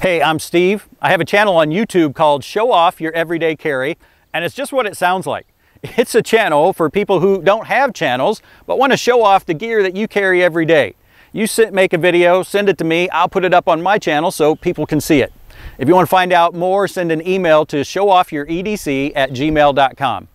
Hey, I'm Steve. I have a channel on YouTube called Show Off Your Everyday Carry, and it's just what it sounds like. It's a channel for people who don't have channels, but want to show off the gear that you carry every day. You make a video, send it to me, I'll put it up on my channel so people can see it. If you want to find out more, send an email to showoffyouredc@gmail.com.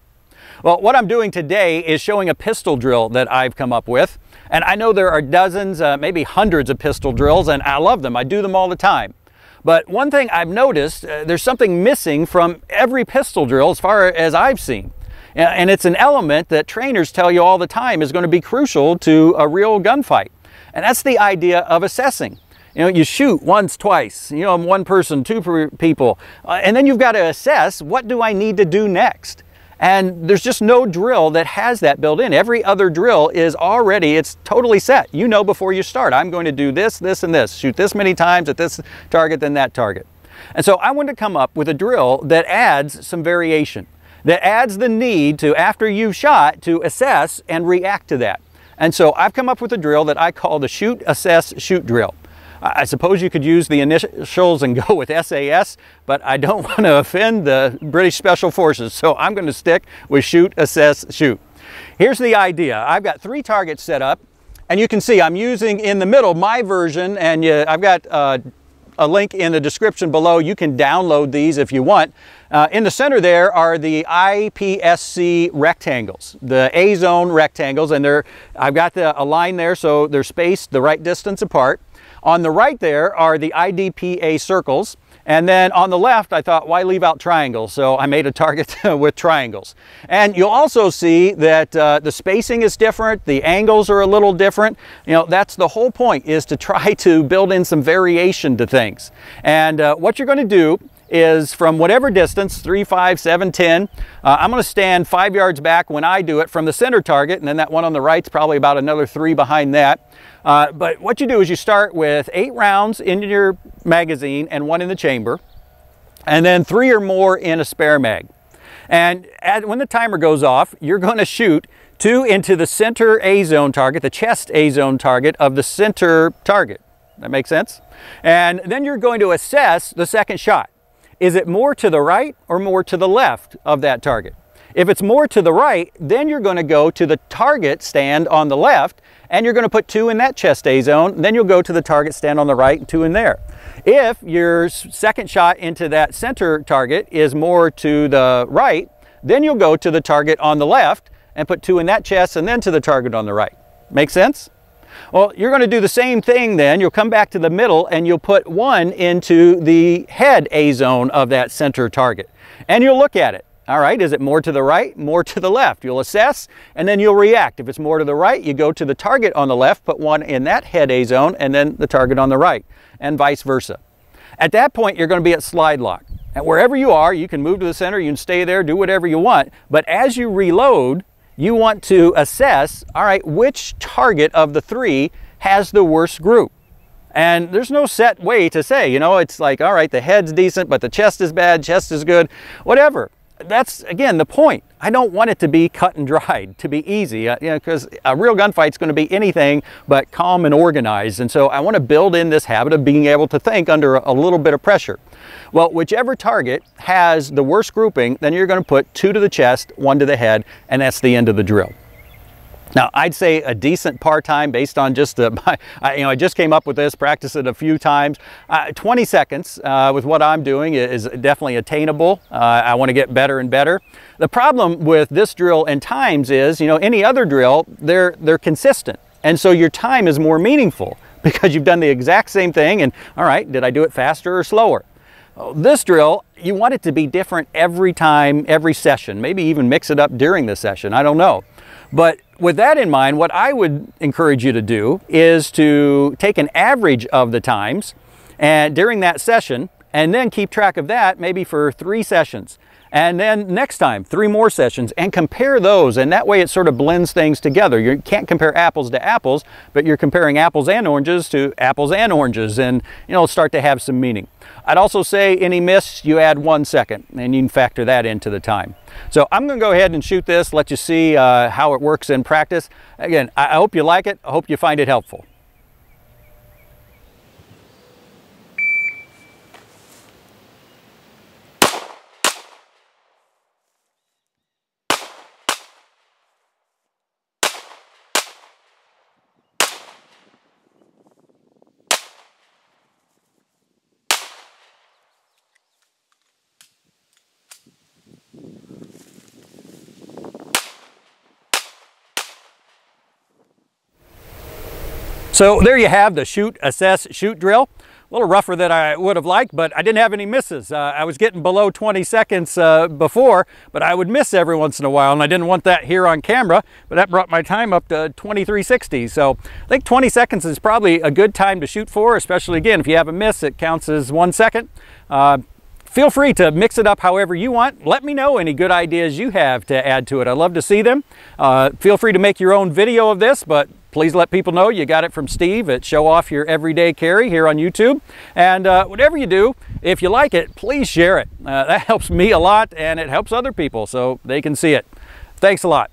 Well, what I'm doing today is showing a pistol drill that I've come up with. And I know there are dozens, maybe hundreds of pistol drills, and I love them. I do them all the time. But one thing I've noticed, there's something missing from every pistol drill as far as I've seen. And it's an element that trainers tell you all the time is going to be crucial to a real gunfight. And that's the idea of assessing. You know, you shoot once, twice, one person, two people, and then you've got to assess, what do I need to do next? And there's just no drill that has that built in. Every other drill is already, it's totally set. You know before you start, I'm going to do this, this, and this. Shoot this many times at this target, then that target. And so I wanted to come up with a drill that adds some variation, that adds the need to, after you've shot, to assess and react to that. And so I've come up with a drill that I call the shoot, assess, shoot drill. I suppose you could use the initials and go with SAS, but I don't want to offend the British Special Forces, so I'm going to stick with shoot, assess, shoot. Here's the idea. I've got 3 targets set up, and you can see I'm using in the middle my version, and I've got a link in the description below. You can download these if you want. In the center there are the IPSC rectangles, the A-zone rectangles, and I've got a line there so they're spaced the right distance apart. On the right there are the IDPA circles, and then on the left I thought, why leave out triangles? So I made a target with triangles. And you'll also see that the spacing is different, the angles are a little different. That's the whole point, is to try to build in some variation to things. And what you're going to do is, from whatever distance, 3, 5, 7, 10, I'm going to stand 5 yards back when I do it from the center target, and then that one on the right's probably about another 3 behind that. But what you do is you start with 8 rounds in your magazine and 1 in the chamber, and then 3 or more in a spare mag. And when the timer goes off, you're going to shoot 2 into the center A-zone target, the chest A-zone target of the center target. That makes sense? And then you're going to assess the second shot. Is it more to the right or more to the left of that target? If it's more to the right, then you're going to go to the target stand on the left, and you're going to put 2 in that chest A zone. Then you'll go to the target stand on the right and 2 in there. If your second shot into that center target is more to the right, then you'll go to the target on the left and put 2 in that chest and then to the target on the right. Make sense? Well, you're going to do the same thing then. You'll come back to the middle and you'll put 1 into the head A zone of that center target. And you'll look at it. All right, is it more to the right, more to the left? You'll assess and then you'll react. If it's more to the right, you go to the target on the left, put 1 in that head A zone and then the target on the right, and vice versa. At that point, you're going to be at slide lock. And wherever you are, you can move to the center, you can stay there, do whatever you want. But as you reload, you want to assess, all right, which target of the 3 has the worst group? And there's no set way to say, it's like, all right, the head's decent, but the chest is bad, chest is good, whatever. That's, again, the point. I don't want it to be cut and dried, to be easy, because a real gunfight's going to be anything but calm and organized. And so I want to build in this habit of being able to think under a little bit of pressure. Well, whichever target has the worst grouping, then you're going to put 2 to the chest, 1 to the head, and that's the end of the drill. Now, I'd say a decent par time based on just I just came up with this, practiced it a few times. 20 seconds with what I'm doing is definitely attainable. I want to get better and better. The problem with this drill and times is, any other drill, they're consistent. And so your time is more meaningful because you've done the exact same thing. And all right, did I do it faster or slower? This drill, you want it to be different every time, every session, maybe even mix it up during the session. I don't know. But with that in mind, what I would encourage you to do is to take an average of the times and during that session, and then keep track of that maybe for 3 sessions. And then next time, 3 more sessions, and compare those. And that way it sort of blends things together. You can't compare apples to apples, but you're comparing apples and oranges to apples and oranges, and it'll start to have some meaning. I'd also say any miss, you add 1 second, and you can factor that into the time. So I'm going to go ahead and shoot this, let you see how it works in practice. Again, I hope you like it. I hope you find it helpful. So there you have the shoot, assess, shoot drill. A little rougher than I would have liked, but I didn't have any misses. I was getting below 20 seconds before, but I would miss every once in a while, and I didn't want that here on camera, but that brought my time up to 23:60. So I think 20 seconds is probably a good time to shoot for, especially, again, if you have a miss, it counts as 1 second. Feel free to mix it up however you want. Let me know any good ideas you have to add to it. I'd love to see them. Feel free to make your own video of this, but please let people know you got it from Steve at Show Off Your Everyday Carry here on YouTube. And whatever you do, if you like it, please share it. That helps me a lot, and it helps other people so they can see it. Thanks a lot.